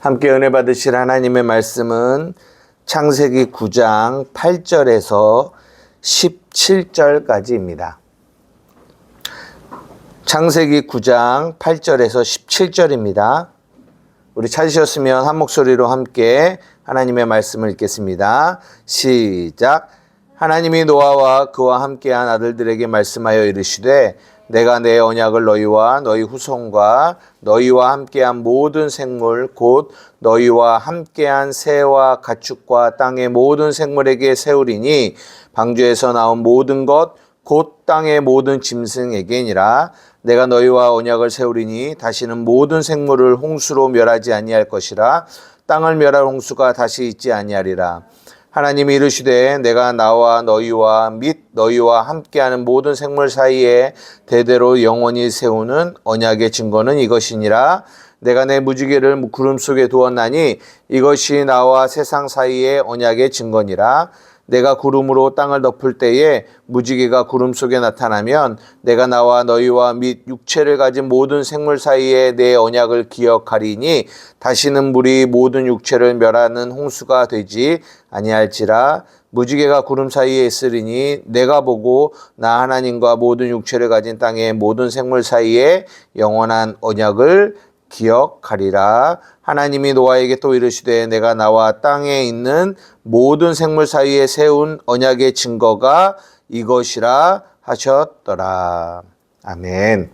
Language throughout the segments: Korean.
함께 은혜 받으실 하나님의 말씀은 창세기 9장 8절에서 17절까지입니다. 창세기 9장 8절에서 17절입니다. 우리 찾으셨으면 한 목소리로 함께 하나님의 말씀을 읽겠습니다. 시작. 하나님이 노아와 그와 함께한 아들들에게 말씀하여 이르시되 내가 내 언약을 너희와 너희 후손과 너희와 함께한 모든 생물 곧 너희와 함께한 새와 가축과 땅의 모든 생물에게 세우리니 방주에서 나온 모든 것 곧 땅의 모든 짐승에게니라. 내가 너희와 언약을 세우리니 다시는 모든 생물을 홍수로 멸하지 아니할 것이라. 땅을 멸할 홍수가 다시 있지 아니하리라. 하나님이 이르시되 내가 나와 너희와 및 너희와 함께하는 모든 생물 사이에 대대로 영원히 세우는 언약의 증거는 이것이니라. 내가 내 무지개를 구름 속에 두었나니 이것이 나와 세상 사이의 언약의 증거니라. 내가 구름으로 땅을 덮을 때에 무지개가 구름 속에 나타나면 내가 나와 너희와 및 육체를 가진 모든 생물 사이에 내 언약을 기억하리니 다시는 물이 모든 육체를 멸하는 홍수가 되지 아니할지라. 무지개가 구름 사이에 있으리니 내가 보고 나 하나님과 모든 육체를 가진 땅의 모든 생물 사이에 영원한 언약을 기억하리라. 하나님이 노아에게 또 이르시되 내가 나와 땅에 있는 모든 생물 사이에 세운 언약의 증거가 이것이라 하셨더라. 아멘.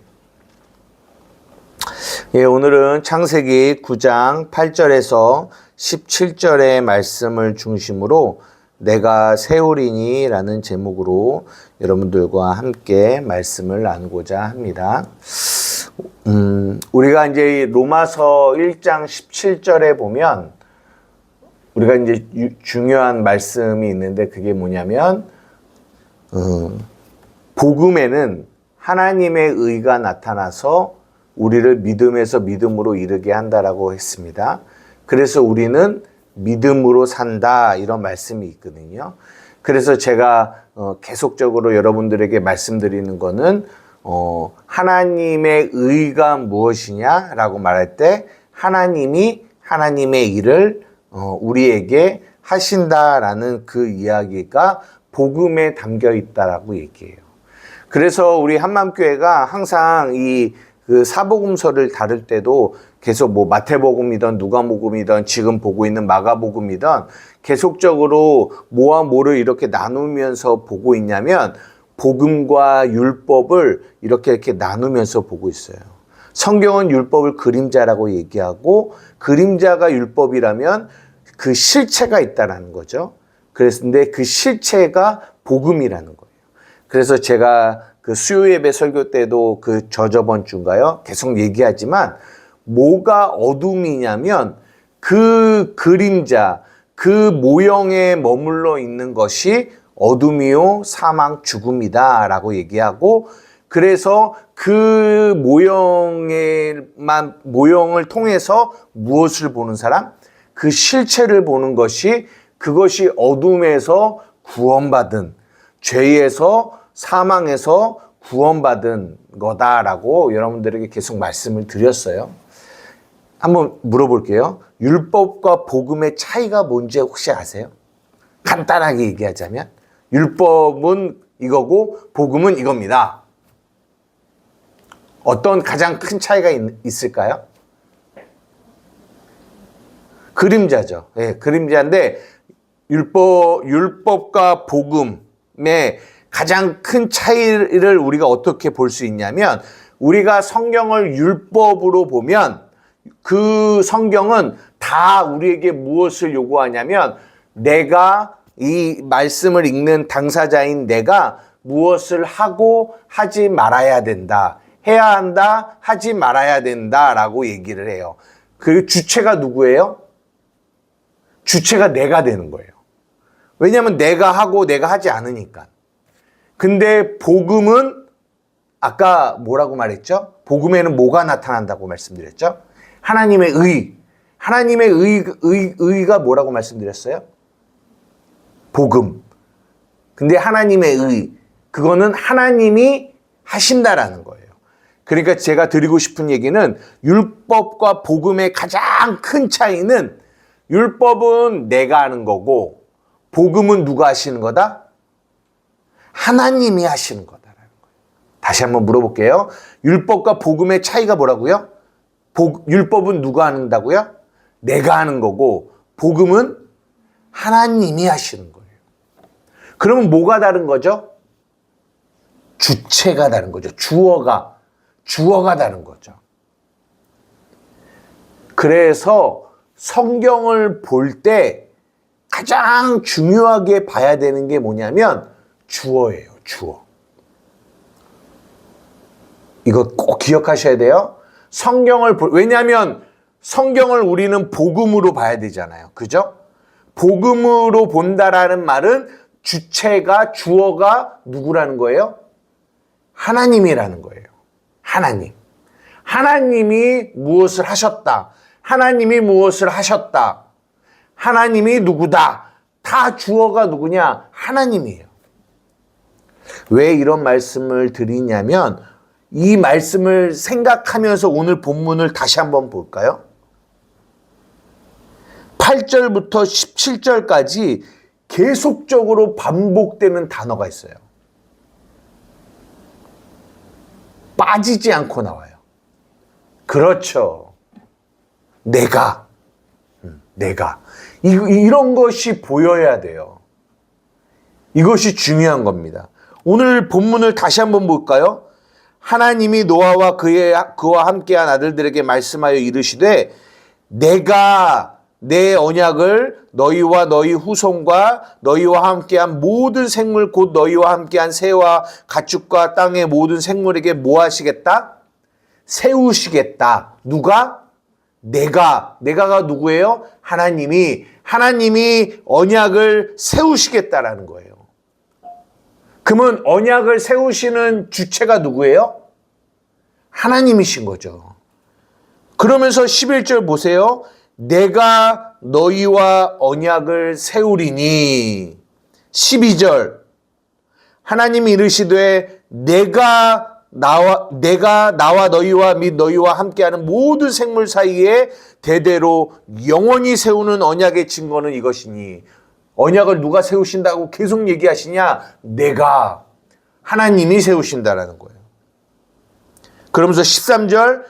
예, 오늘은 창세기 9장 8절에서 17절의 말씀을 중심으로 내가 세우리니 라는 제목으로 여러분들과 함께 말씀을 나누고자 합니다. 우리가 이제 로마서 1장 17절에 보면 우리가 이제 중요한 말씀이 있는데 그게 뭐냐면 복음에는 하나님의 의가 나타나서 우리를 믿음에서 믿음으로 이르게 한다라고 했습니다. 그래서 우리는 믿음으로 산다 이런 말씀이 있거든요. 그래서 제가 계속적으로 여러분들에게 말씀드리는 거는 하나님의 의가 무엇이냐라고 말할 때 하나님이 하나님의 일을 우리에게 하신다라는 그 이야기가 복음에 담겨 있다라고 얘기해요. 그래서 우리 한맘교회가 항상 그 사복음서를 다룰 때도 계속 뭐 마태복음이든 누가복음이든 지금 보고 있는 마가복음이든 계속적으로 뭐와 뭐를 이렇게 나누면서 보고 있냐면 복음과 율법을 이렇게 나누면서 보고 있어요. 성경은 율법을 그림자라고 얘기하고 그림자가 율법이라면 그 실체가 있다라는 거죠. 그런데 그 실체가 복음이라는 거예요. 그래서 제가 그 수요 예배 설교 때도 그 저번 주인가요? 계속 얘기하지만 뭐가 어둠이냐면 그 그림자, 그 모형에 머물러 있는 것이 어둠이요 사망 죽음이다 라고 얘기하고 그래서 그 모형을 통해서 무엇을 보는 사람? 그 실체를 보는 것이 그것이 어둠에서 구원받은 죄에서 사망에서 구원받은 거다라고 여러분들에게 계속 말씀을 드렸어요. 한번 물어볼게요. 율법과 복음의 차이가 뭔지 혹시 아세요? 간단하게 얘기하자면 율법은 이거고 복음은 이겁니다. 어떤 가장 큰 차이가 있을까요? 그림자죠. 예, 그림자인데 율법과 복음의 가장 큰 차이를 우리가 어떻게 볼 수 있냐면 우리가 성경을 율법으로 보면 그 성경은 다 우리에게 무엇을 요구하냐면 내가 이 말씀을 읽는 당사자인 내가 무엇을 하고 하지 말아야 된다. 해야 한다, 하지 말아야 된다라고 얘기를 해요. 그 주체가 누구예요? 주체가 내가 되는 거예요. 왜냐하면 내가 하고 내가 하지 않으니까. 근데 복음은 아까 뭐라고 말했죠? 복음에는 뭐가 나타난다고 말씀드렸죠? 하나님의 의. 하나님의 의가 뭐라고 말씀드렸어요? 복음. 근데 하나님의 의. 그거는 하나님이 하신다라는 거예요. 그러니까 제가 드리고 싶은 얘기는 율법과 복음의 가장 큰 차이는 율법은 내가 하는 거고 복음은 누가 하시는 거다? 하나님이 하시는 거다라는 거예요. 다시 한번 물어볼게요. 율법과 복음의 차이가 뭐라고요? 율법은 누가 한다고요? 내가 하는 거고 복음은 하나님이 하시는 거예요. 그러면 뭐가 다른 거죠? 주체가 다른 거죠. 주어가 다른 거죠. 그래서 성경을 볼 때 가장 중요하게 봐야 되는 게 뭐냐면 주어예요. 주어. 이거 꼭 기억하셔야 돼요. 왜냐하면 성경을 우리는 복음으로 봐야 되잖아요. 그죠? 복음으로 본다라는 말은 주체가, 주어가 누구라는 거예요? 하나님이라는 거예요. 하나님. 하나님이 무엇을 하셨다. 하나님이 무엇을 하셨다. 하나님이 누구다. 다 주어가 누구냐? 하나님이에요. 왜 이런 말씀을 드리냐면 이 말씀을 생각하면서 오늘 본문을 다시 한번 볼까요? 8절부터 17절까지 계속적으로 반복되는 단어가 있어요. 빠지지 않고 나와요. 그렇죠. 내가. 이런 것이 보여야 돼요. 이것이 중요한 겁니다. 오늘 본문을 다시 한번 볼까요? 하나님이 노아와 그와 함께한 아들들에게 말씀하여 이르시되 내가 내 언약을 너희와 너희 후손과 너희와 함께한 모든 생물 곧 너희와 함께한 새와 가축과 땅의 모든 생물에게 뭐 하시겠다? 세우시겠다. 누가? 내가가 누구예요? 하나님이 언약을 세우시겠다라는 거예요. 그러면 언약을 세우시는 주체가 누구예요? 하나님이신 거죠. 그러면서 11절 보세요. 내가 너희와 언약을 세우리니. 12절 하나님이 이르시되 내가 나와 너희와 및 너희와 함께하는 모든 생물 사이에 대대로 영원히 세우는 언약의 증거는 이것이니. 언약을 누가 세우신다고 계속 얘기하시냐? 내가. 하나님이 세우신다라는 거예요. 그러면서 13절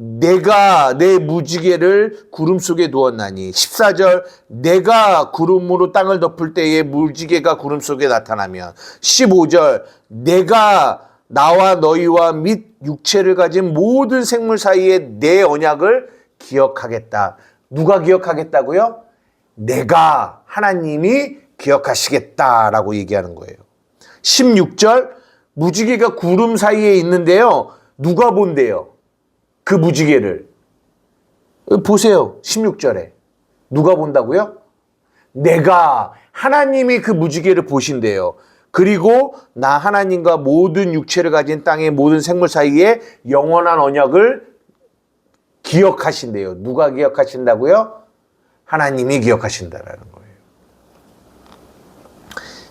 내가 내 무지개를 구름 속에 두었나니. 14절 내가 구름으로 땅을 덮을 때에 무지개가 구름 속에 나타나면. 15절 내가 나와 너희와 및 육체를 가진 모든 생물 사이에 내 언약을 기억하겠다. 누가 기억하겠다고요? 내가, 하나님이 기억하시겠다라고 얘기하는 거예요. 16절 무지개가 구름 사이에 있는데요. 누가 본대요? 그 무지개를. 보세요. 16절에. 누가 본다고요? 내가, 하나님이 그 무지개를 보신대요. 그리고 나 하나님과 모든 육체를 가진 땅의 모든 생물 사이에 영원한 언약을 기억하신대요. 누가 기억하신다고요? 하나님이 기억하신다라는 거예요.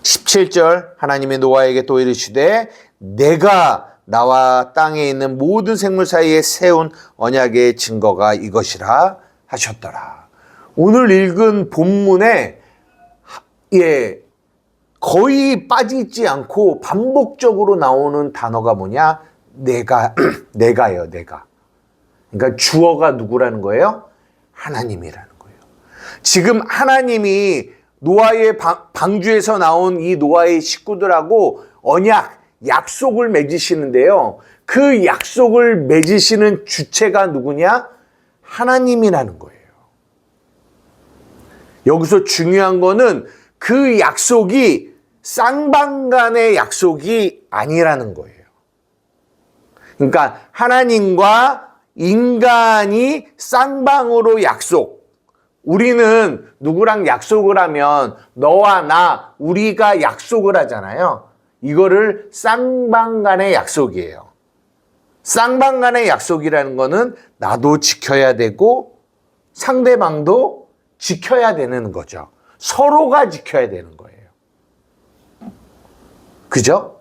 17절 하나님의 노아에게 또 이르시되 내가 나와 땅에 있는 모든 생물 사이에 세운 언약의 증거가 이것이라 하셨더라. 오늘 읽은 본문에 거의 빠지지 않고 반복적으로 나오는 단어가 뭐냐? 내가예요, 내가. 그러니까 주어가 누구라는 거예요? 하나님이라는 거예요. 지금 하나님이 노아의 방주에서 나온 이 노아의 식구들하고 약속을 맺으시는데요. 그 약속을 맺으시는 주체가 누구냐? 하나님이라는 거예요. 여기서 중요한 거는 그 약속이 쌍방간의 약속이 아니라는 거예요. 그러니까 하나님과 인간이 쌍방으로 우리는 누구랑 약속을 하면 너와 나, 우리가 약속을 하잖아요. 이거를 쌍방간의 약속이에요. 쌍방간의 약속이라는 거는 나도 지켜야 되고 상대방도 지켜야 되는 거죠. 서로가 지켜야 되는 거예요. 그죠?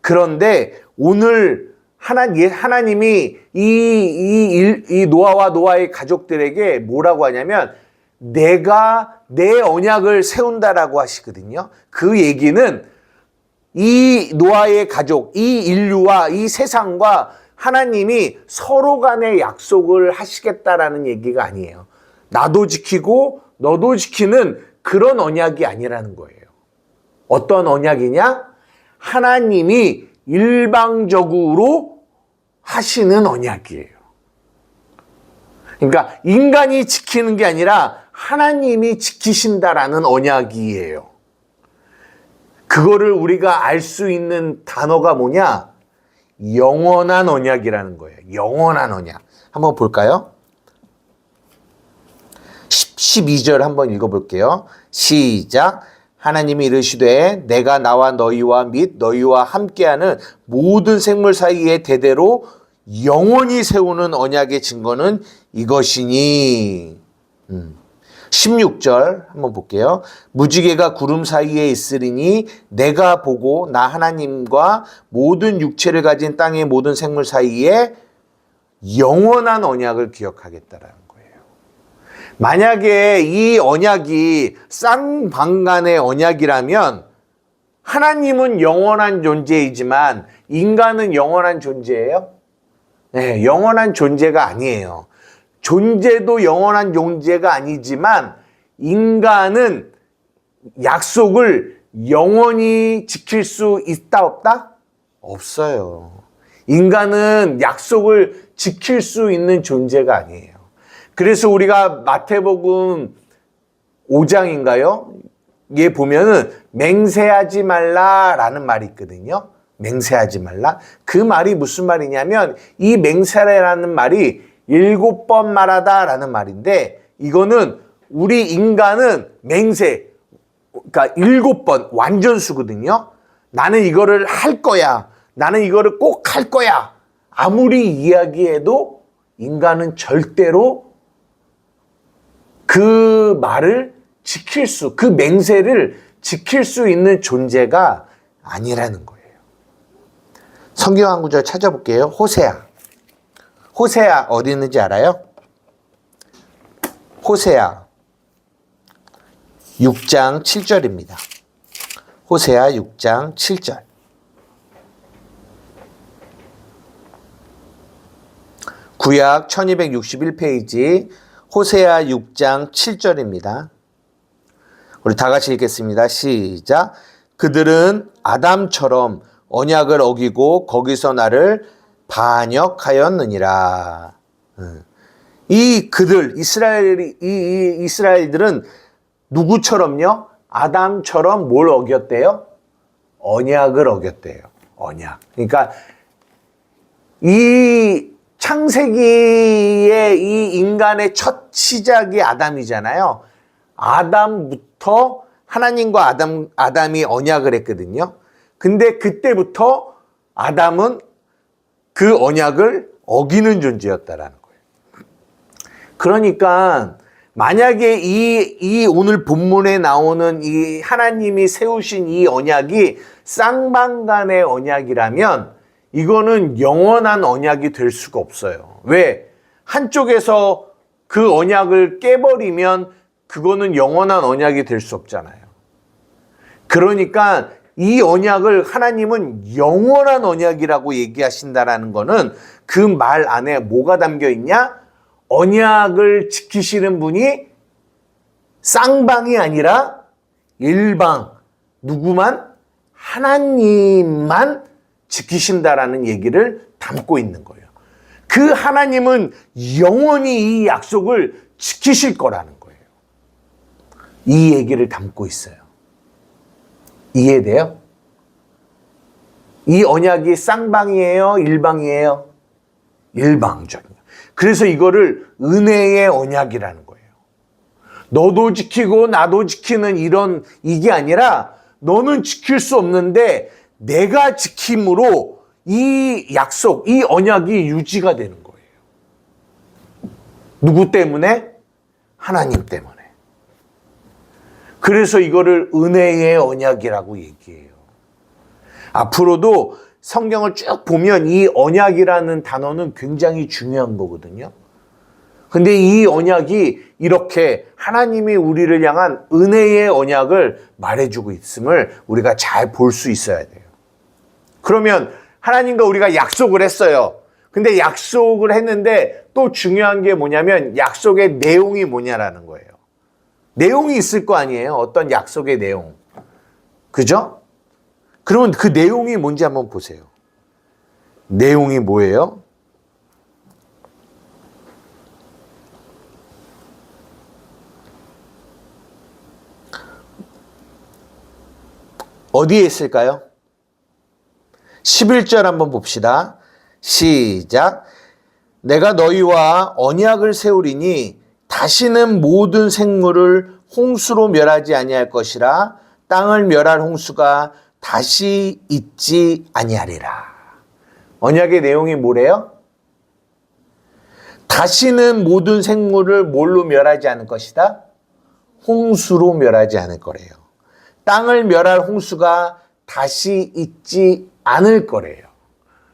그런데 오늘 하나님이 이 노아와 노아의 가족들에게 뭐라고 하냐면 내가 내 언약을 세운다라고 하시거든요. 그 얘기는 이 노아의 가족, 이 인류와 이 세상과 하나님이 서로 간의 약속을 하시겠다라는 얘기가 아니에요. 나도 지키고 너도 지키는 그런 언약이 아니라는 거예요. 어떤 언약이냐? 하나님이 일방적으로 하시는 언약이에요. 그러니까 인간이 지키는 게 아니라 하나님이 지키신다라는 언약이에요. 그거를 우리가 알 수 있는 단어가 뭐냐? 영원한 언약이라는 거예요. 영원한 언약. 한번 볼까요? 12절 한번 읽어볼게요. 시작. 하나님이 이르시되 내가 나와 너희와 및 너희와 함께하는 모든 생물 사이에 대대로 영원히 세우는 언약의 증거는 이것이니. 16절 한번 볼게요. 무지개가 구름 사이에 있으리니 내가 보고 나 하나님과 모든 육체를 가진 땅의 모든 생물 사이에 영원한 언약을 기억하겠다라는 거예요. 만약에 이 언약이 쌍방간의 언약이라면 하나님은 영원한 존재이지만 인간은 영원한 존재예요? 네, 영원한 존재가 아니에요. 존재도 영원한 존재가 아니지만 인간은 약속을 영원히 지킬 수 있다 없다? 없어요. 인간은 약속을 지킬 수 있는 존재가 아니에요. 그래서 우리가 마태복음 5장인가요? 얘 보면은 맹세하지 말라라는 말이 있거든요. 맹세하지 말라. 그 말이 무슨 말이냐면 이 맹세라는 말이 7번 말하다라는 말인데 이거는 우리 인간은 맹세, 그러니까 7번 완전수거든요. 나는 이거를 할 거야. 나는 이거를 꼭 할 거야. 아무리 이야기해도 인간은 절대로 그 말을 그 맹세를 지킬 수 있는 존재가 아니라는 거예요. 성경 한 구절 찾아볼게요. 호세아 어디 있는지 알아요? 호세아 6장 7절입니다. 호세아 6장 7절. 구약 1261페이지 호세아 6장 7절입니다. 우리 다 같이 읽겠습니다. 시작. 그들은 아담처럼 언약을 어기고 거기서 나를 반역하였느니라. 이스라엘들은 누구처럼요? 아담처럼 뭘 어겼대요? 언약을 어겼대요. 언약. 그러니까 이 창세기의 이 인간의 첫 시작이 아담이잖아요. 아담부터 하나님과 아담이 언약을 했거든요. 근데 그때부터 아담은 그 언약을 어기는 존재였다라는 거예요. 그러니까 만약에 이 오늘 본문에 나오는 이 하나님이 세우신 이 언약이 쌍방간의 언약이라면 이거는 영원한 언약이 될 수가 없어요. 왜? 한쪽에서 그 언약을 깨버리면 그거는 영원한 언약이 될 수 없잖아요. 그러니까 이 언약을 하나님은 영원한 언약이라고 얘기하신다라는 거는 그 말 안에 뭐가 담겨 있냐? 언약을 지키시는 분이 쌍방이 아니라 일방, 누구만? 하나님만 지키신다라는 얘기를 담고 있는 거예요. 그 하나님은 영원히 이 약속을 지키실 거라는 거예요. 이 얘기를 담고 있어요. 이해돼요? 이 언약이 쌍방이에요? 일방이에요? 일방적이에요. 그래서 이거를 은혜의 언약이라는 거예요. 너도 지키고 나도 지키는 이게 아니라 너는 지킬 수 없는데 내가 지킴으로 이 약속, 이 언약이 유지가 되는 거예요. 누구 때문에? 하나님 때문에. 그래서 이거를 은혜의 언약이라고 얘기해요. 앞으로도 성경을 쭉 보면 이 언약이라는 단어는 굉장히 중요한 거거든요. 근데 이 언약이 이렇게 하나님이 우리를 향한 은혜의 언약을 말해주고 있음을 우리가 잘 볼 수 있어야 돼요. 그러면 하나님과 우리가 약속을 했어요. 근데 약속을 했는데 또 중요한 게 뭐냐면 약속의 내용이 뭐냐라는 거예요. 내용이 있을 거 아니에요. 어떤 약속의 내용. 그죠? 그러면 그 내용이 뭔지 한번 보세요. 내용이 뭐예요? 어디에 있을까요? 11절 한번 봅시다. 시작. 내가 너희와 언약을 세우리니 다시는 모든 생물을 홍수로 멸하지 아니할 것이라. 땅을 멸할 홍수가 다시 있지 아니하리라. 언약의 내용이 뭐래요? 다시는 모든 생물을 뭘로 멸하지 않을 것이다? 홍수로 멸하지 않을 거래요. 땅을 멸할 홍수가 다시 있지 않을 거래요.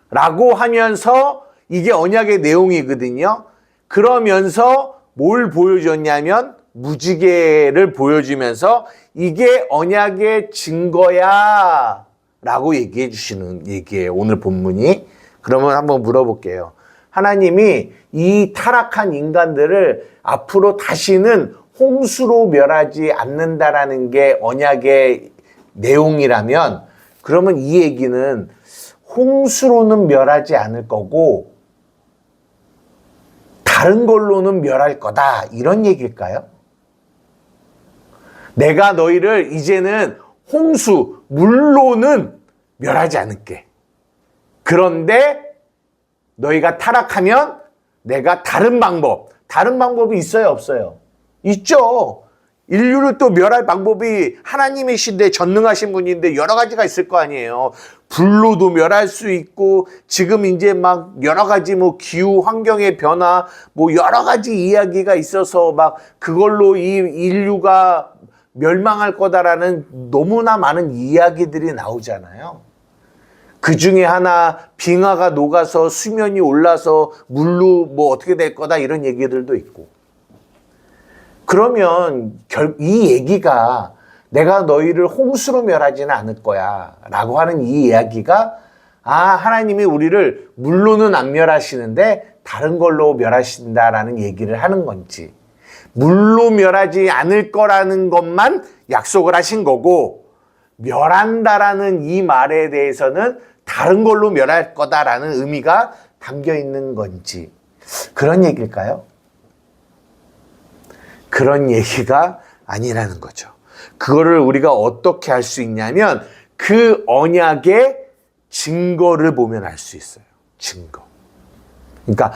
라고 하면서 이게 언약의 내용이거든요. 그러면서 뭘 보여줬냐면 무지개를 보여주면서 이게 언약의 증거야 라고 얘기해 주시는 얘기예요. 오늘 본문이. 그러면 한번 물어볼게요. 하나님이 이 타락한 인간들을 앞으로 다시는 홍수로 멸하지 않는다라는 게 언약의 내용이라면 그러면 이 얘기는 홍수로는 멸하지 않을 거고 다른 걸로는 멸할 거다 이런 얘기일까요? 내가 너희를 이제는 홍수, 물로는 멸하지 않을게. 그런데 너희가 타락하면 내가 다른 방법이 있어요, 없어요? 있죠. 인류를 또 멸할 방법이 하나님이신데 전능하신 분인데 여러 가지가 있을 거 아니에요. 불로도 멸할 수 있고 지금 이제 막 여러 가지 뭐 기후 환경의 변화 뭐 여러 가지 이야기가 있어서 막 그걸로 이 인류가 멸망할 거다라는 너무나 많은 이야기들이 나오잖아요. 그 중에 하나 빙하가 녹아서 수면이 올라서 물로 뭐 어떻게 될 거다 이런 얘기들도 있고. 그러면 이 얘기가 내가 너희를 홍수로 멸하지는 않을 거야 라고 하는 이 이야기가 하나님이 우리를 물로는 안 멸하시는데 다른 걸로 멸하신다라는 얘기를 하는 건지 물로 멸하지 않을 거라는 것만 약속을 하신 거고 멸한다라는 이 말에 대해서는 다른 걸로 멸할 거다라는 의미가 담겨 있는 건지 그런 얘기일까요? 그런 얘기가 아니라는 거죠. 그거를 우리가 어떻게 할 수 있냐면 그 언약의 증거를 보면 알 수 있어요. 증거. 그러니까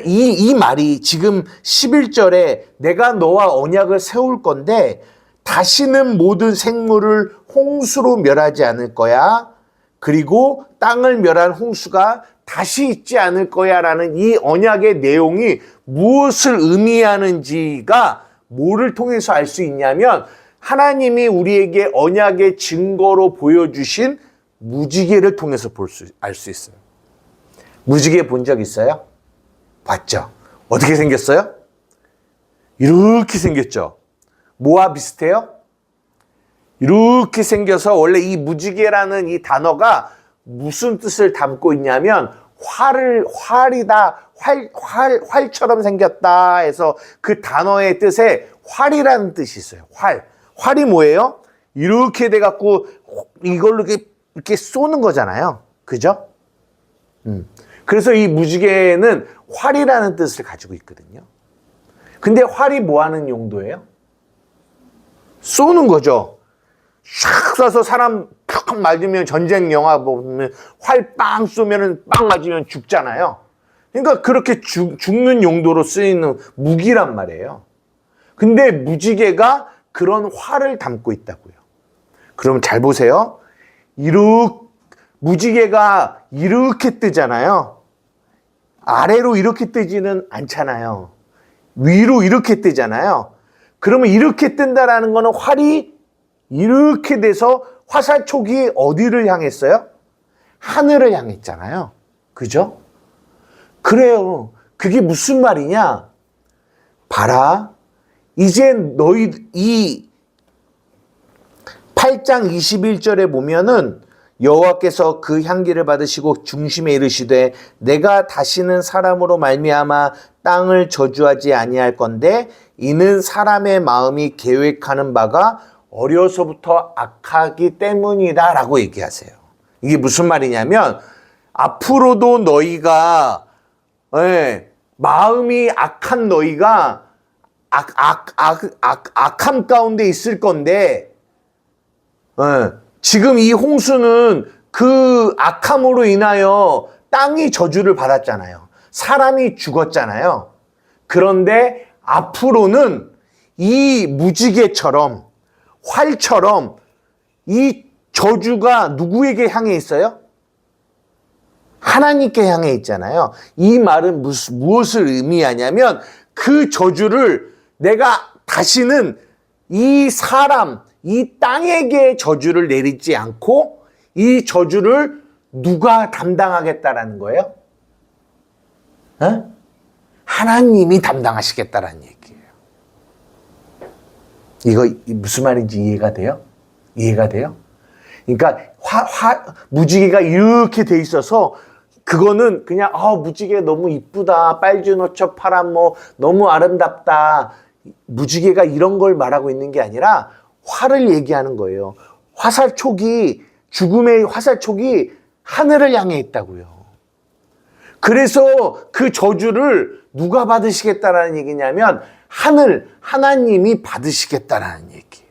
이 말이 지금 11절에 내가 너와 언약을 세울 건데 다시는 모든 생물을 홍수로 멸하지 않을 거야. 그리고 땅을 멸한 홍수가 다시 있지 않을 거야 라는 이 언약의 내용이 무엇을 의미하는지가 뭐를 통해서 알 수 있냐면 하나님이 우리에게 언약의 증거로 보여주신 무지개를 통해서 알 수 있어요. 무지개 본 적 있어요? 봤죠? 어떻게 생겼어요? 이렇게 생겼죠? 뭐와 비슷해요? 이렇게 생겨서 원래 이 무지개라는 이 단어가 무슨 뜻을 담고 있냐면 활처럼 생겼다 해서 그 단어의 뜻에 활이라는 뜻이 있어요. 활이 뭐예요? 이렇게 돼갖고 이걸로 이렇게 쏘는 거잖아요. 그죠? 그래서 이 무지개는 활이라는 뜻을 가지고 있거든요. 근데 활이 뭐 하는 용도예요? 쏘는 거죠. 샥 쏴서 사람 팍 맞으면 전쟁 영화 보면 활 빵 쏘면은 빵 맞으면 죽잖아요. 그러니까 그렇게 죽는 용도로 쓰이는 무기란 말이에요. 근데 무지개가 그런 활을 담고 있다고요. 그럼 잘 보세요. 무지개가 이렇게 뜨잖아요. 아래로 이렇게 뜨지는 않잖아요. 위로 이렇게 뜨잖아요. 그러면 이렇게 뜬다라는 거는 활이 이렇게 돼서 화살촉이 어디를 향했어요? 하늘을 향했잖아요. 그죠? 그래요. 그게 무슨 말이냐? 봐라. 이제 너희 이 8장 21절에 보면은 여호와께서 그 향기를 받으시고 중심에 이르시되 내가 다시는 사람으로 말미암아 땅을 저주하지 아니할 건대 이는 사람의 마음이 계획하는 바가 어려서부터 악하기 때문이다 라고 얘기하세요. 이게 무슨 말이냐면 앞으로도 너희가 마음이 악한 너희가 악함 가운데 있을 건데 지금 이 홍수는 그 악함으로 인하여 땅이 저주를 받았잖아요. 사람이 죽었잖아요. 그런데 앞으로는 이 무지개처럼 활처럼 이 저주가 누구에게 향해 있어요? 하나님께 향해 있잖아요. 이 말은 무엇을 의미하냐면 그 저주를 내가 다시는 이 사람, 이 땅에게 저주를 내리지 않고 이 저주를 누가 담당하겠다라는 거예요? 하나님이 담당하시겠다라는 얘기예요. 이거 무슨 말인지 이해가 돼요? 이해가 돼요? 그러니까 무지개가 이렇게 돼 있어서 그거는 그냥 무지개 너무 이쁘다, 빨주노초 파란 너무 아름답다, 무지개가 이런 걸 말하고 있는 게 아니라 화를 얘기하는 거예요. 죽음의 화살촉이 하늘을 향해 있다고요. 그래서 그 저주를 누가 받으시겠다라는 얘기냐면 하나님이 받으시겠다라는 얘기예요.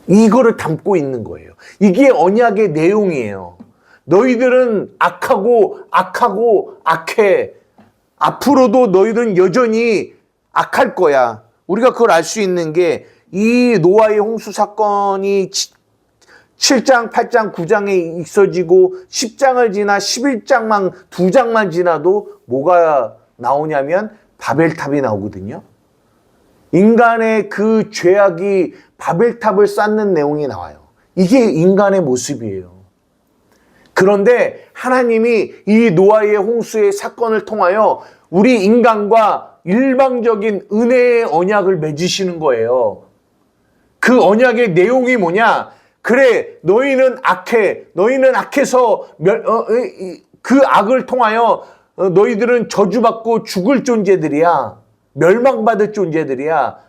이거를 담고 있는 거예요. 이게 언약의 내용이에요. 너희들은 악해. 앞으로도 너희들은 여전히 악할 거야. 우리가 그걸 알 수 있는 게 이 노아의 홍수 사건이 7장, 8장, 9장에 있어지고 10장을 지나 11장만 2장만 지나도 뭐가 나오냐면 바벨탑이 나오거든요. 인간의 그 죄악이 바벨탑을 쌓는 내용이 나와요. 이게 인간의 모습이에요. 그런데 하나님이 이 노아의 홍수의 사건을 통하여 우리 인간과 일방적인 은혜의 언약을 맺으시는 거예요. 그 언약의 내용이 뭐냐? 그래, 너희는 악해. 너희는 악해서 그 악을 통하여 너희들은 저주받고 죽을 존재들이야. 멸망받을 존재들이야.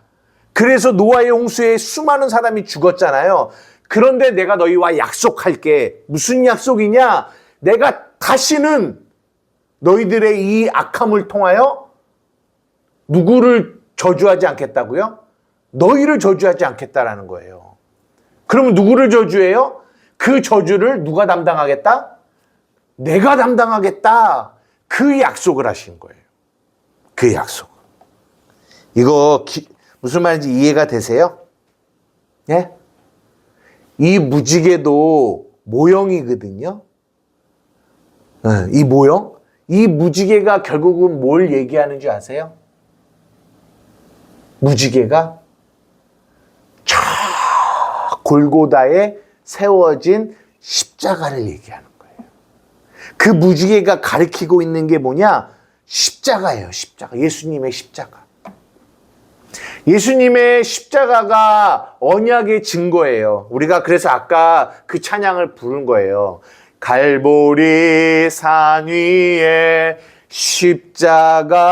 그래서 노아의 홍수에 수많은 사람이 죽었잖아요. 그런데 내가 너희와 약속할게. 무슨 약속이냐? 내가 다시는 너희들의 이 악함을 통하여 누구를 저주하지 않겠다고요? 너희를 저주하지 않겠다라는 거예요. 그러면 누구를 저주해요? 그 저주를 누가 담당하겠다? 내가 담당하겠다. 그 약속을 하신 거예요. 그 약속. 이거 무슨 말인지 이해가 되세요? 예? 이 무지개도 모형이거든요. 이 모형? 이 무지개가 결국은 뭘 얘기하는 줄 아세요? 무지개가 저 골고다에 세워진 십자가를 얘기하는 거예요. 그 무지개가 가리키고 있는 게 뭐냐? 십자가예요. 십자가. 예수님의 십자가. 예수님의 십자가가 언약의 증거예요. 우리가 그래서 아까 그 찬양을 부른 거예요. 갈보리 산 위에 십자가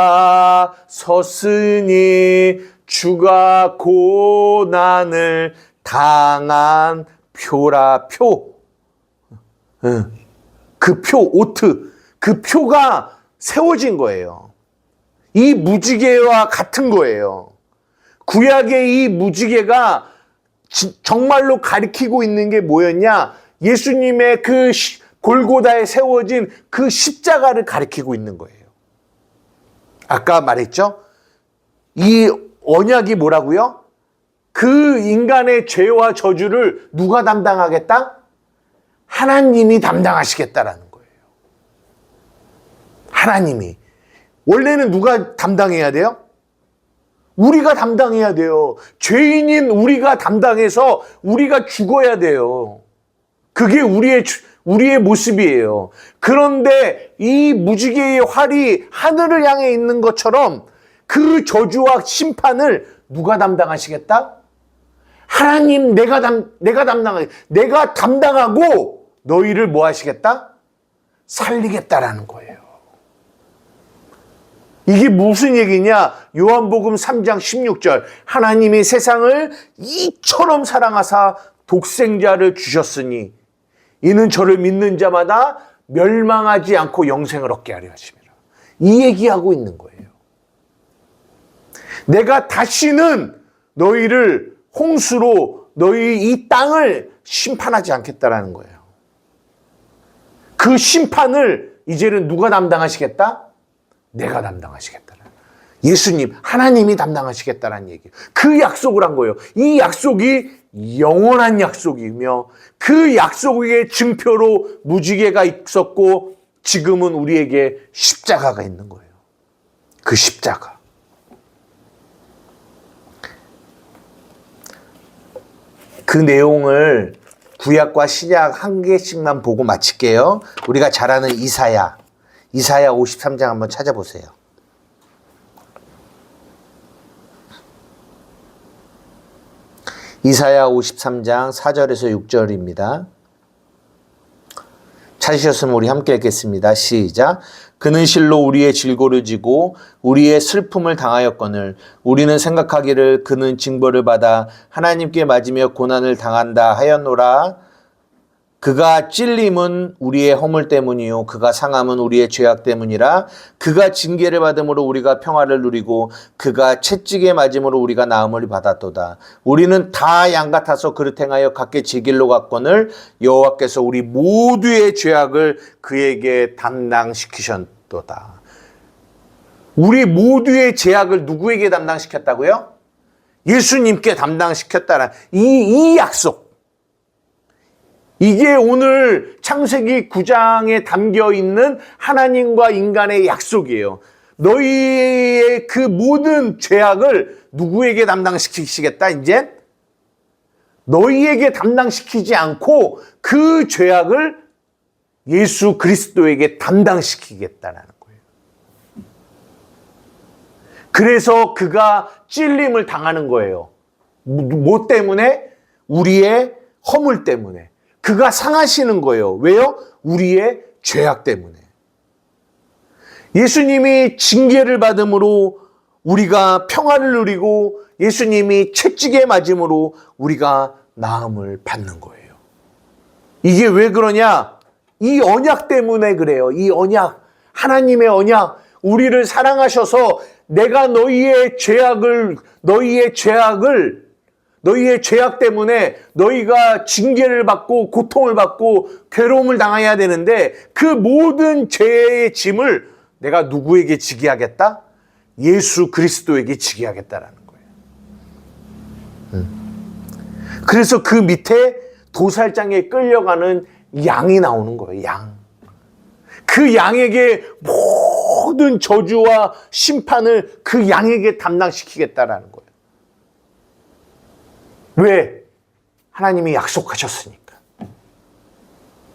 섰으니 주가 고난을 당한 표라. 표. 그 표, 오트. 그 표가 세워진 거예요. 이 무지개와 같은 거예요. 구약의 이 무지개가 정말로 가리키고 있는 게 뭐였냐? 예수님의 그 골고다에 세워진 그 십자가를 가리키고 있는 거예요. 아까 말했죠? 이 언약이 뭐라고요? 그 인간의 죄와 저주를 누가 담당하겠다? 하나님이 담당하시겠다라는 거예요. 하나님이. 원래는 누가 담당해야 돼요? 우리가 담당해야 돼요. 죄인인 우리가 담당해서 우리가 죽어야 돼요. 그게 우리의 모습이에요. 그런데 이 무지개의 활이 하늘을 향해 있는 것처럼 그 저주와 심판을 누가 담당하시겠다? 하나님, 내가 담당하고 너희를 뭐 하시겠다? 살리겠다라는 거예요. 이게 무슨 얘기냐? 요한복음 3장 16절. 하나님이 세상을 이처럼 사랑하사 독생자를 주셨으니 이는 저를 믿는 자마다 멸망하지 않고 영생을 얻게 하려 하심이라. 이 얘기하고 있는 거예요. 내가 다시는 너희를 홍수로 너희 이 땅을 심판하지 않겠다라는 거예요. 그 심판을 이제는 누가 담당하시겠다? 내가 담당하시겠다는. 예수님, 하나님이 담당하시겠다는 얘기예요. 그 약속을 한 거예요. 이 약속이 영원한 약속이며 그 약속의 증표로 무지개가 있었고 지금은 우리에게 십자가가 있는 거예요. 그 십자가. 그 내용을 구약과 신약 한 개씩만 보고 마칠게요. 우리가 잘 아는 이사야 53장 한번 찾아보세요. 이사야 53장 4절에서 6절입니다. 찾으셨으면 우리 함께 읽겠습니다. 시작. 그는 실로 우리의 질고를 지고 우리의 슬픔을 당하였거늘 우리는 생각하기를 그는 징벌을 받아 하나님께 맞으며 고난을 당한다 하였노라. 그가 찔림은 우리의 허물 때문이요 그가 상함은 우리의 죄악 때문이라. 그가 징계를 받음으로 우리가 평화를 누리고 그가 채찍에 맞음으로 우리가 나음을 받았도다. 우리는 다 양 같아서 그릇 행하여 각기 제 길로 갔거늘 여호와께서 우리 모두의 죄악을 그에게 담당시키셨도다. 우리 모두의 죄악을 누구에게 담당시켰다고요? 예수님께 담당시켰다는 이 약속. 이게 오늘 창세기 9장에 담겨 있는 하나님과 인간의 약속이에요. 너희의 그 모든 죄악을 누구에게 담당시키시겠다? 이제 너희에게 담당시키지 않고 그 죄악을 예수 그리스도에게 담당시키겠다는 거예요. 그래서 그가 찔림을 당하는 거예요. 뭐 때문에? 우리의 허물 때문에. 그가 상하시는 거예요. 왜요? 우리의 죄악 때문에. 예수님이 징계를 받음으로 우리가 평화를 누리고 예수님이 채찍에 맞음으로 우리가 나음을 받는 거예요. 이게 왜 그러냐? 이 언약 때문에 그래요. 이 언약. 하나님의 언약. 우리를 사랑하셔서 내가 너희의 죄악 때문에 너희가 징계를 받고 고통을 받고 괴로움을 당해야 되는데 그 모든 죄의 짐을 내가 누구에게 지게 하겠다? 예수 그리스도에게 지게 하겠다라는 거예요. 그래서 그 밑에 도살장에 끌려가는 양이 나오는 거예요. 양. 그 양에게 모든 저주와 심판을 그 양에게 담당시키겠다라는 거예요. 왜? 하나님이 약속하셨으니까.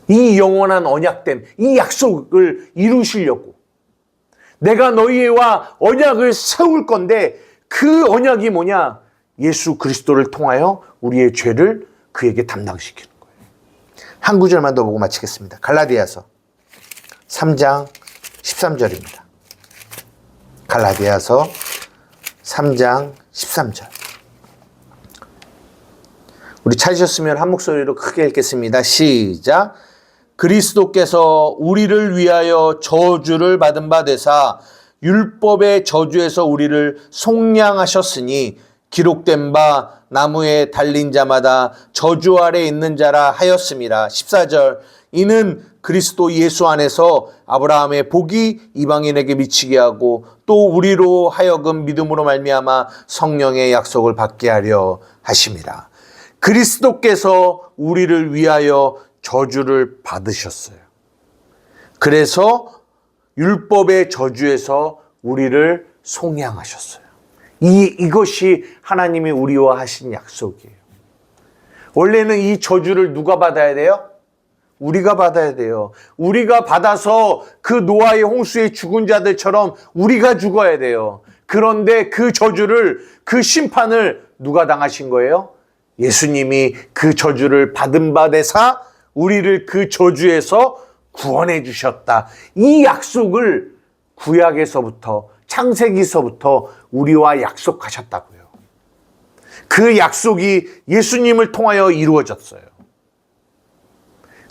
이 영원한 언약됨, 이 약속을 이루시려고. 내가 너희와 언약을 세울 건데 그 언약이 뭐냐? 예수 그리스도를 통하여 우리의 죄를 그에게 담당시키는 거예요. 한 구절만 더 보고 마치겠습니다. 갈라디아서 3장 13절입니다. 갈라디아서 3장 13절. 우리 찾으셨으면 한 목소리로 크게 읽겠습니다. 시작. 그리스도께서 우리를 위하여 저주를 받은 바 되사 율법의 저주에서 우리를 속량하셨으니 기록된 바 나무에 달린 자마다 저주 아래 있는 자라 하였음이라. 14절. 이는 그리스도 예수 안에서 아브라함의 복이 이방인에게 미치게 하고 또 우리로 하여금 믿음으로 말미암아 성령의 약속을 받게 하려 하심이라. 그리스도께서 우리를 위하여 저주를 받으셨어요. 그래서 율법의 저주에서 우리를 속량하셨어요. 이것이 하나님이 우리와 하신 약속이에요. 원래는 이 저주를 누가 받아야 돼요? 우리가 받아야 돼요. 우리가 받아서 그 노아의 홍수에 죽은 자들처럼 우리가 죽어야 돼요. 그런데 그 저주를, 그 심판을 누가 당하신 거예요? 예수님이 그 저주를 받은 바 되사 우리를 그 저주에서 구원해 주셨다. 이 약속을 구약에서부터, 창세기서부터 우리와 약속하셨다고요. 그 약속이 예수님을 통하여 이루어졌어요.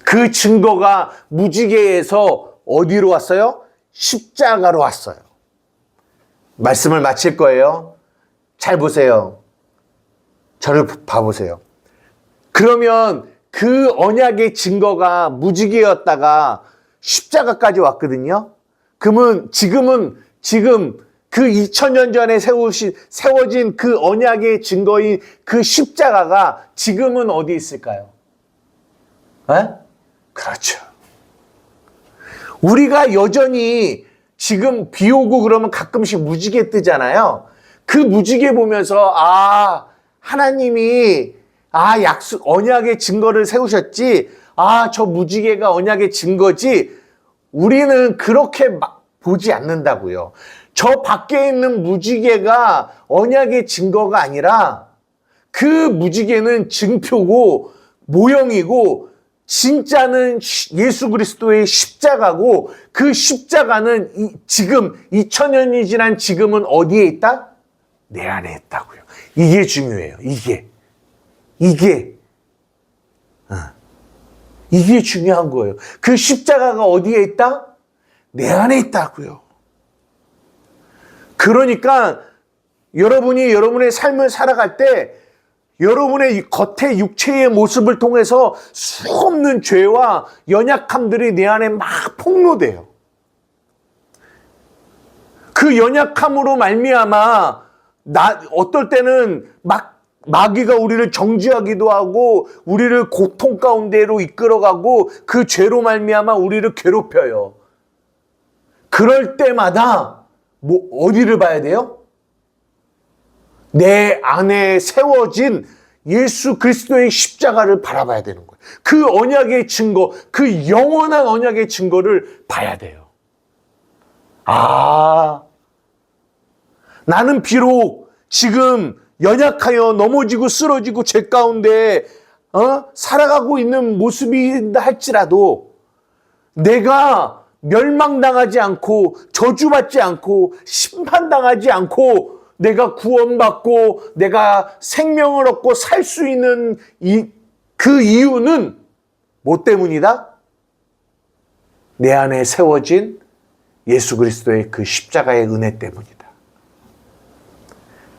그 증거가 무지개에서 어디로 왔어요? 십자가로 왔어요. 말씀을 마칠 거예요. 잘 보세요. 저를 봐보세요. 그러면 그 언약의 증거가 무지개였다가 십자가까지 왔거든요. 그러면 지금 그 2000년 전에 세워진 그 언약의 증거인 그 십자가가 지금은 어디 있을까요? 에? 그렇죠. 우리가 여전히 지금 비 오고 그러면 가끔씩 무지개 뜨잖아요. 그 무지개 보면서 하나님이 언약의 증거를 세우셨지. 저 무지개가 언약의 증거지. 우리는 그렇게 보지 않는다고요. 저 밖에 있는 무지개가 언약의 증거가 아니라 그 무지개는 증표고 모형이고 진짜는 예수 그리스도의 십자가고 그 십자가는 지금 2000년이 지난 지금은 어디에 있다? 내 안에 있다고요. 이게 중요해요. 이게 중요한 거예요. 그 십자가가 어디에 있다? 내 안에 있다고요. 그러니까 여러분이 여러분의 삶을 살아갈 때 여러분의 겉의 육체의 모습을 통해서 수없는 죄와 연약함들이 내 안에 막 폭로돼요. 그 연약함으로 말미암아 어떨 때는 마귀가 우리를 정죄하기도 하고 우리를 고통 가운데로 이끌어가고 그 죄로 말미암아 우리를 괴롭혀요. 그럴 때마다 어디를 봐야 돼요? 내 안에 세워진 예수 그리스도의 십자가를 바라봐야 되는 거예요. 그 언약의 증거, 그 영원한 언약의 증거를 봐야 돼요. 나는 비록 지금 연약하여 넘어지고 쓰러지고 죄 가운데 살아가고 있는 모습이다 할지라도 내가 멸망당하지 않고 저주받지 않고 심판당하지 않고 내가 구원받고 내가 생명을 얻고 살 수 있는 그 이유는 뭐 때문이다? 내 안에 세워진 예수 그리스도의 그 십자가의 은혜 때문이다.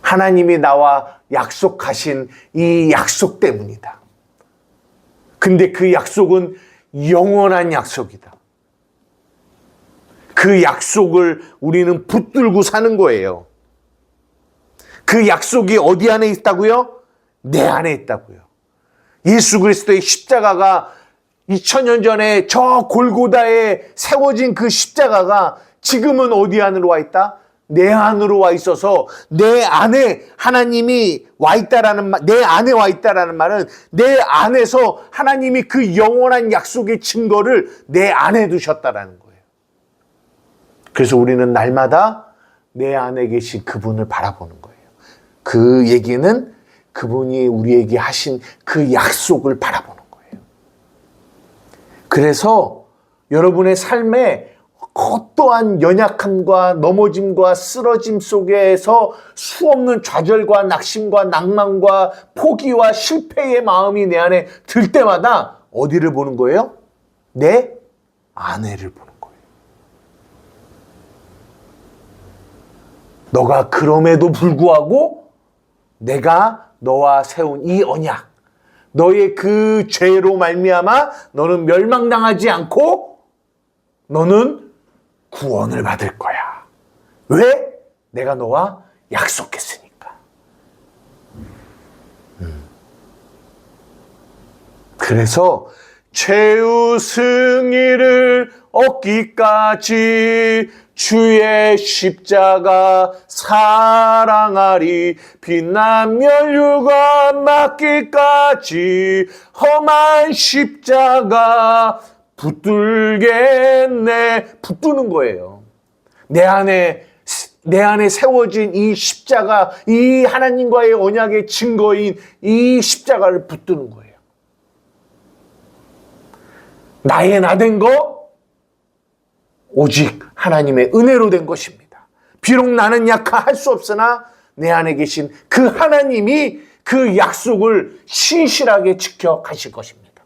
하나님이 나와 약속하신 이 약속 때문이다. 근데 그 약속은 영원한 약속이다. 그 약속을 우리는 붙들고 사는 거예요. 그 약속이 어디 안에 있다고요? 내 안에 있다고요. 예수 그리스도의 십자가가 2000년 전에 저 골고다에 세워진 그 십자가가 지금은 어디 안으로 와 있다? 내 안으로 와 있어서 내 안에 하나님이 와 있다라는 말, 내 안에 와 있다라는 말은 내 안에서 하나님이 그 영원한 약속의 증거를 내 안에 두셨다라는 거예요. 그래서 우리는 날마다 내 안에 계신 그분을 바라보는 거예요. 그 얘기는 그분이 우리에게 하신 그 약속을 바라보는 거예요. 그래서 여러분의 삶에 어떠한 연약함과 넘어짐과 쓰러짐 속에서 수없는 좌절과 낙심과 낭만과 포기와 실패의 마음이 내 안에 들 때마다 어디를 보는 거예요? 내 아내를 보는 거예요. 너가 그럼에도 불구하고 내가 너와 세운 이 언약, 너의 그 죄로 말미암아 너는 멸망당하지 않고 너는 구원을 받을 거야. 왜? 내가 너와 약속했으니까. 그래서 최후 승리를 얻기까지 주의 십자가 사랑하리. 빛난 면류가 맞기까지 험한 십자가 붙들겠네. 붙드는 거예요. 내 안에 세워진 이 십자가, 이 하나님과의 언약의 증거인 이 십자가를 붙드는 거예요. 나의 나 된 거 오직 하나님의 은혜로 된 것입니다. 비록 나는 약할 수 없으나 내 안에 계신 그 하나님이 그 약속을 신실하게 지켜 가실 것입니다.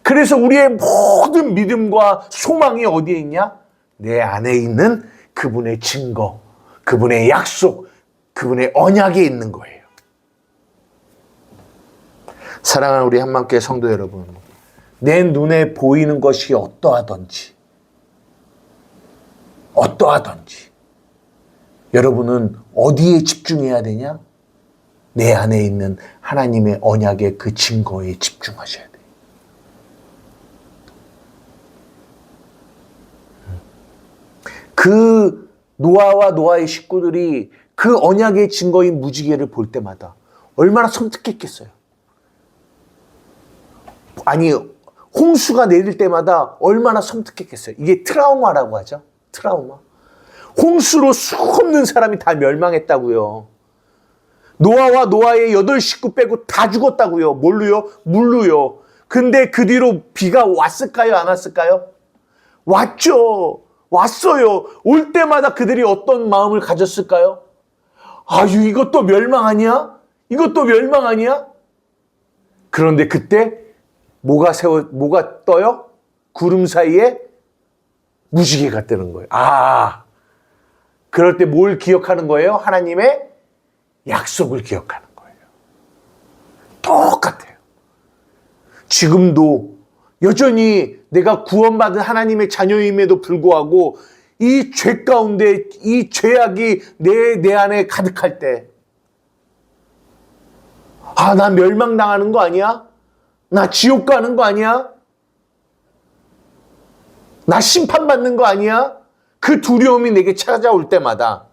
그래서 우리의 모든 믿음과 소망이 어디에 있냐? 내 안에 있는 그분의 증거, 그분의 약속, 그분의 언약에 있는 거예요. 사랑하는 우리 한만교회 성도 여러분, 내 눈에 보이는 것이 어떠하든지 여러분은 어디에 집중해야 되냐? 내 안에 있는 하나님의 언약의 그 증거에 집중하셔야 돼요. 그 노아와 노아의 식구들이 그 언약의 증거인 무지개를 볼 때마다 얼마나 섬뜩했겠어요. 아니, 홍수가 내릴 때마다 얼마나 섬뜩했겠어요. 이게 트라우마라고 하죠. 트라우마. 홍수로 수없는 사람이 다 멸망했다고요. 노아와 노아의 8 식구 빼고 다 죽었다고요. 뭘로요? 물로요. 근데 그 뒤로 비가 왔을까요? 안 왔을까요? 왔죠. 왔어요. 올 때마다 그들이 어떤 마음을 가졌을까요? 아유, 이것도 멸망 아니야? 이것도 멸망 아니야? 그런데 그때 뭐가 떠요? 구름 사이에 무지개가 뜨는 거예요. 그럴 때 뭘 기억하는 거예요? 하나님의 약속을 기억하는 거예요. 똑같아요. 지금도 여전히 내가 구원받은 하나님의 자녀임에도 불구하고 이 죄 가운데 이 죄악이 내 안에 가득할 때, 나 멸망당하는 거 아니야? 나 지옥 가는 거 아니야? 나 심판받는 거 아니야? 그 두려움이 내게 찾아올 때마다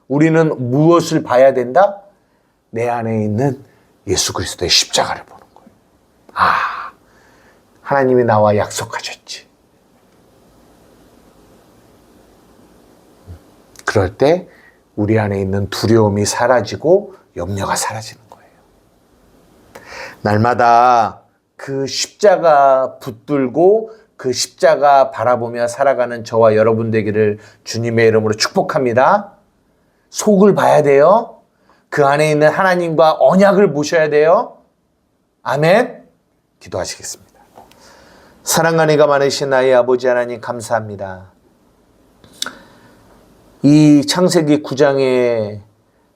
우리는 무엇을 봐야 된다? 내 안에 있는 예수 그리스도의 십자가를 보는 거예요. 하나님이 나와 약속하셨지. 그럴 때 우리 안에 있는 두려움이 사라지고 염려가 사라지는 거예요. 날마다 그 십자가 붙들고 그 십자가 바라보며 살아가는 저와 여러분 되기를 주님의 이름으로 축복합니다. 속을 봐야 돼요. 그 안에 있는 하나님과 언약을 보셔야 돼요. 아멘. 기도하시겠습니다. 사랑과 은혜가 많으신 나의 아버지 하나님, 감사합니다. 이 창세기 9장에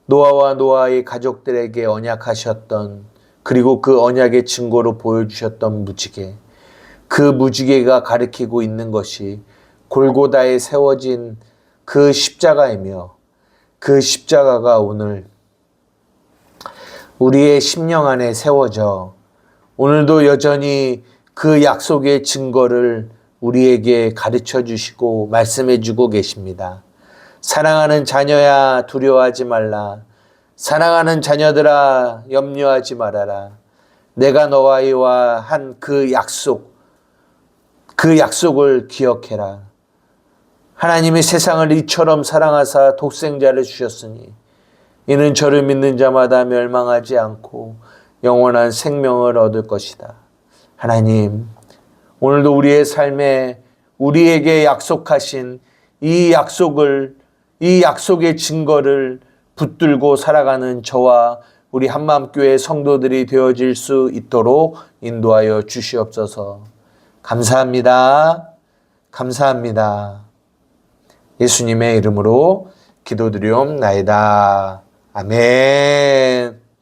노아와 노아의 가족들에게 언약하셨던, 그리고 그 언약의 증거로 보여주셨던 무지개, 그 무지개가 가리키고 있는 것이 골고다에 세워진 그 십자가이며, 그 십자가가 오늘 우리의 심령 안에 세워져 오늘도 여전히 그 약속의 증거를 우리에게 가르쳐 주시고 말씀해 주고 계십니다. 사랑하는 자녀야, 두려워하지 말라. 사랑하는 자녀들아, 염려하지 말아라. 내가 너와 한 그 약속을 기억해라. 하나님이 세상을 이처럼 사랑하사 독생자를 주셨으니 이는 저를 믿는 자마다 멸망하지 않고 영원한 생명을 얻을 것이다. 하나님, 오늘도 우리의 삶에 우리에게 약속하신 이 약속의 증거를 붙들고 살아가는 저와 우리 한마음교회 성도들이 되어질 수 있도록 인도하여 주시옵소서. 감사합니다. 감사합니다. 예수님의 이름으로 기도드리옵나이다. 아멘.